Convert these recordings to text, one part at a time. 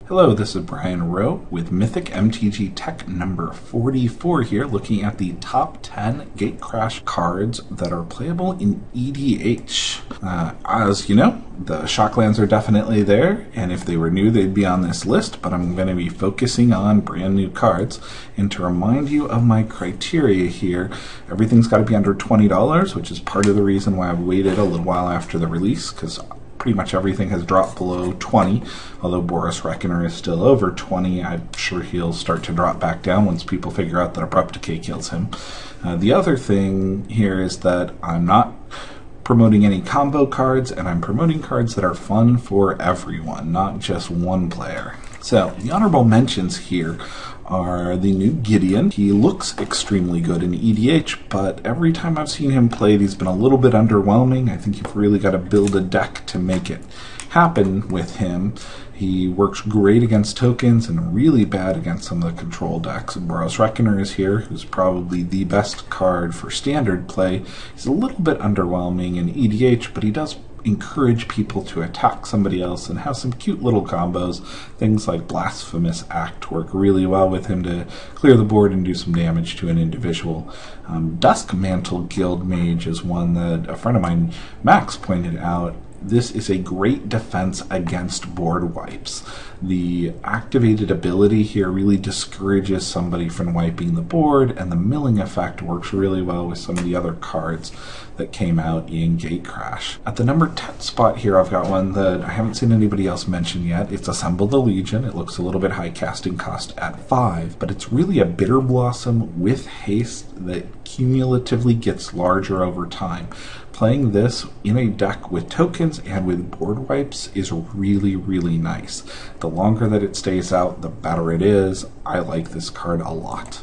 Hello, this is Brian Rowe with Mythic MTG Tech number 44 here, looking at the top 10 Gatecrash cards that are playable in EDH. As you know, the Shocklands are definitely there, and if they were new, they'd be on this list, but I'm going to be focusing on brand new cards. And to remind you of my criteria here, everything's got to be under $20, which is part of the reason why I've waited a little while after the release, because pretty much everything has dropped below 20, although Boros Reckoner is still over 20. I'm sure he'll start to drop back down once people figure out that Abrupt Decay kills him. The other thing here is that I'm not promoting any combo cards, and I'm promoting cards that are fun for everyone, not just one player. So, the honorable mentions here are the new Gideon. He looks extremely good in EDH, but every time I've seen him played, he's been a little bit underwhelming. I think you've really got to build a deck to make it happen with him. He works great against tokens and really bad against some of the control decks. Boros Reckoner is here, who's probably the best card for standard play. He's a little bit underwhelming in EDH, but he does encourage people to attack somebody else and have some cute little combos. Things like Blasphemous Act work really well with him to clear the board and do some damage to an individual. Duskmantle Guild Mage is one that a friend of mine, Max, pointed out. This is a great defense against board wipes. The activated ability here really discourages somebody from wiping the board, and the milling effect works really well with some of the other cards that came out in Gatecrash. At the number 10 spot here, I've got one that I haven't seen anybody else mention yet. It's Assemble the Legion. It looks a little bit high casting cost at 5, but it's really a Bitter Blossom with haste that cumulatively gets larger over time. Playing this in a deck with tokens and with board wipes is really, really nice. The longer that it stays out, the better it is. I like this card a lot.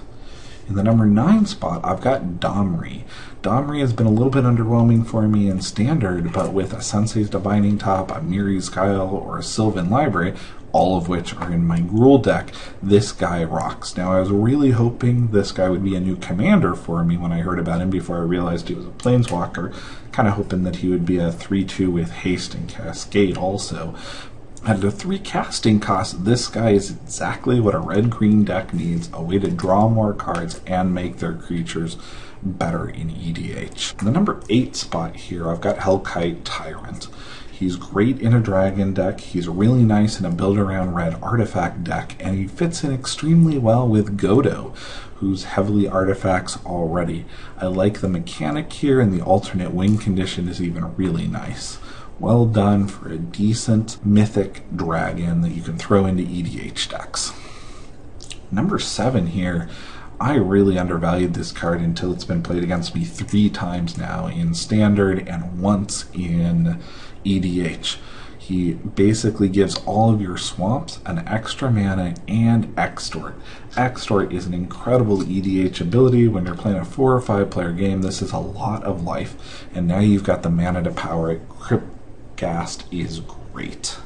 In the number 9 spot, I've got Domri. Domri has been a little bit underwhelming for me in Standard, but with a Sensei's Divining Top, a Miri's Guile, or a Sylvan Library, all of which are in my Gruul deck, this guy rocks. Now, I was really hoping this guy would be a new commander for me when I heard about him before I realized he was a Planeswalker. Kind of hoping that he would be a 3/2 with haste and cascade also. At a 3 casting cost, this guy is exactly what a red-green deck needs, a way to draw more cards and make their creatures better in EDH. In the number 8 spot here, I've got Hellkite Tyrant. He's great in a dragon deck, he's really nice in a build-around-red artifact deck, and he fits in extremely well with Godo, who's heavily artifacts already. I like the mechanic here, and the alternate wing condition is even really nice. Well done for a decent mythic dragon that you can throw into EDH decks. Number 7 here, I really undervalued this card until it's been played against me 3 times now in Standard and once in EDH. He basically gives all of your swamps an extra mana and Extort. Extort is an incredible EDH ability. When you're playing a 4 or 5 player game, this is a lot of life, and now you've got the mana to power it. Crypt Ghast is great.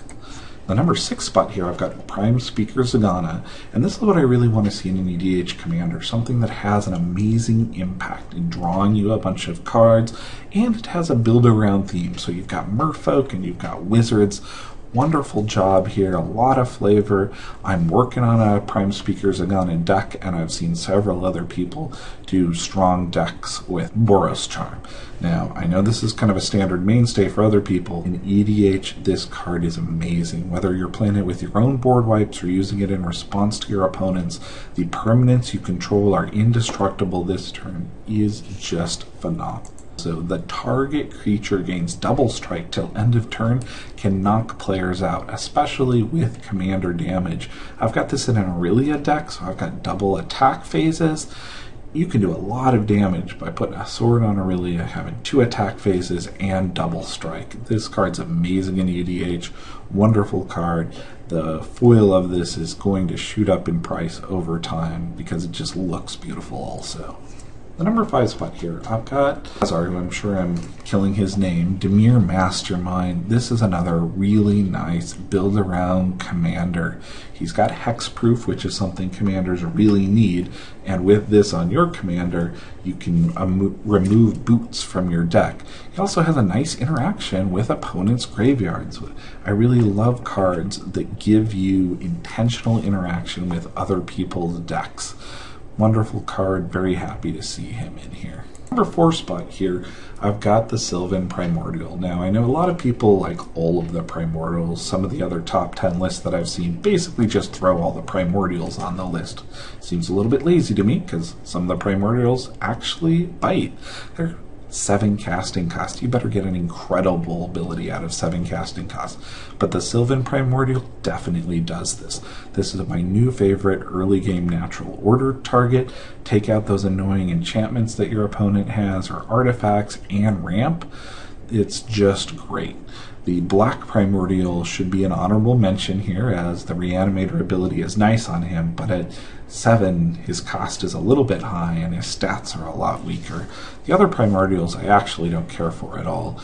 The number 6 spot here, I've got Prime Speaker Zegana, and this is what I really want to see in an EDH commander, something that has an amazing impact in drawing you a bunch of cards, and it has a build-around theme. So you've got merfolk and you've got wizards. Wonderful job here, a lot of flavor. I'm working on a Prime Speaker Zegana deck, and I've seen several other people do strong decks with Boros Charm. Now, I know this is kind of a standard mainstay for other people. In EDH, this card is amazing. Whether you're playing it with your own board wipes or using it in response to your opponents, the permanents you control are indestructible this turn is just phenomenal. So the target creature gains double strike till end of turn, can knock players out, especially with commander damage. I've got this in an Aurelia deck, so I've got double attack phases. You can do a lot of damage by putting a sword on Aurelia, having 2 attack phases, and double strike. This card's amazing in EDH, wonderful card. The foil of this is going to shoot up in price over time because it just looks beautiful also. The number 5 spot here, I've got Lazav, I'm sure I'm killing his name, Dimir Mastermind. This is another really nice build-around commander. He's got hexproof, which is something commanders really need, and with this on your commander, you can remove boots from your deck. He also has a nice interaction with opponents' graveyards. I really love cards that give you intentional interaction with other people's decks. Wonderful card, very happy to see him in here. Number 4 spot here, I've got the Sylvan Primordial. Now, I know a lot of people like all of the Primordials. Some of the other top 10 lists that I've seen basically just throw all the Primordials on the list. Seems a little bit lazy to me because some of the Primordials actually bite. They're 7 casting cost. You better get an incredible ability out of 7 casting cost. But the Sylvan Primordial definitely does this. This is my new favorite early game natural order target. Take out those annoying enchantments that your opponent has or artifacts and ramp. It's just great. The Black Primordial should be an honorable mention here, as the Reanimator ability is nice on him, but at 7, his cost is a little bit high and his stats are a lot weaker. The other Primordials I actually don't care for at all.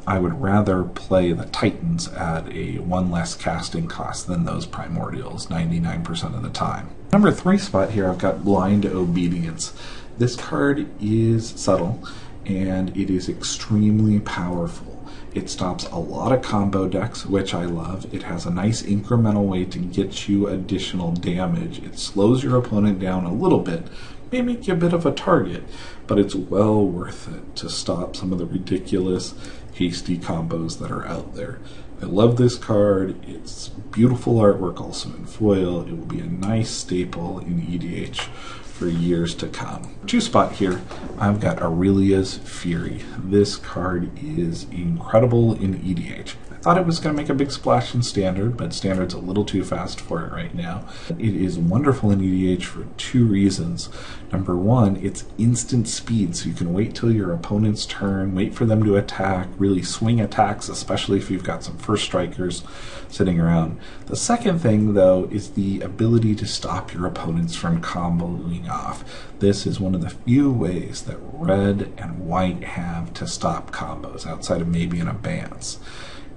I would rather play the Titans at a 1 less casting cost than those Primordials 99% of the time. Number 3 spot here, I've got Blind Obedience. This card is subtle and it is extremely powerful. It stops a lot of combo decks, which I love. It has a nice incremental way to get you additional damage. It slows your opponent down a little bit, may make you a bit of a target, but it's well worth it to stop some of the ridiculous, hasty combos that are out there. I love this card. It's beautiful artwork also in foil. It will be a nice staple in EDH for years to come. 2 spot here, I've got Aurelia's Fury. This card is incredible in EDH. I thought it was going to make a big splash in Standard, but Standard's a little too fast for it right now. It is wonderful in EDH for 2 reasons. Number 1, it's instant speed, so you can wait till your opponent's turn, wait for them to attack, really swing attacks, especially if you've got some first strikers sitting around. The second thing, though, is the ability to stop your opponents from comboing off. This is one of the few ways that red and white have to stop combos, outside of maybe an Abance.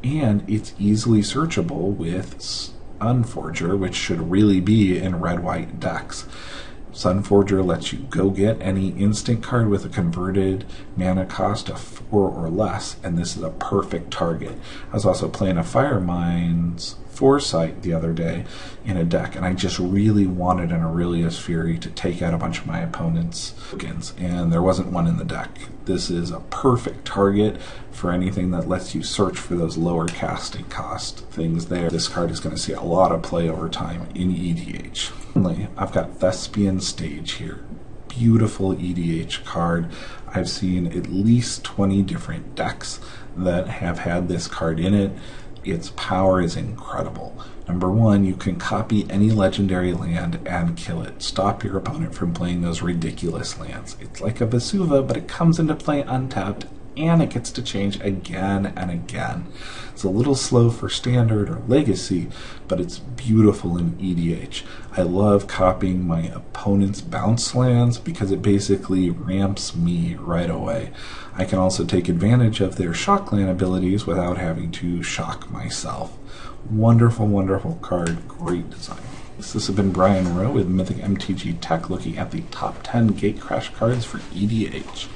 And it's easily searchable with Sunforger, which should really be in red-white decks. Sunforger lets you go get any instant card with a converted mana cost of 4 or less, and this is a perfect target. I was also playing a Firemind's Foresight the other day in a deck, and I just really wanted an Aurelia's Fury to take out a bunch of my opponent's tokens, and there wasn't one in the deck. This is a perfect target for anything that lets you search for those lower casting cost things there. This card is going to see a lot of play over time in EDH. Finally, I've got Thespian Stage here. Beautiful EDH card. I've seen at least 20 different decks that have had this card in it. Its power is incredible. Number 1, you can copy any legendary land and kill it. Stop your opponent from playing those ridiculous lands. It's like a Vesuva, but it comes into play untapped, and it gets to change again and again. It's a little slow for Standard or Legacy, but it's beautiful in EDH. I love copying my opponent's bounce lands because it basically ramps me right away. I can also take advantage of their shock land abilities without having to shock myself. Wonderful, wonderful card. Great design. This has been Brian Rowe with Mythic MTG Tech, looking at the top 10 Gatecrash cards for EDH.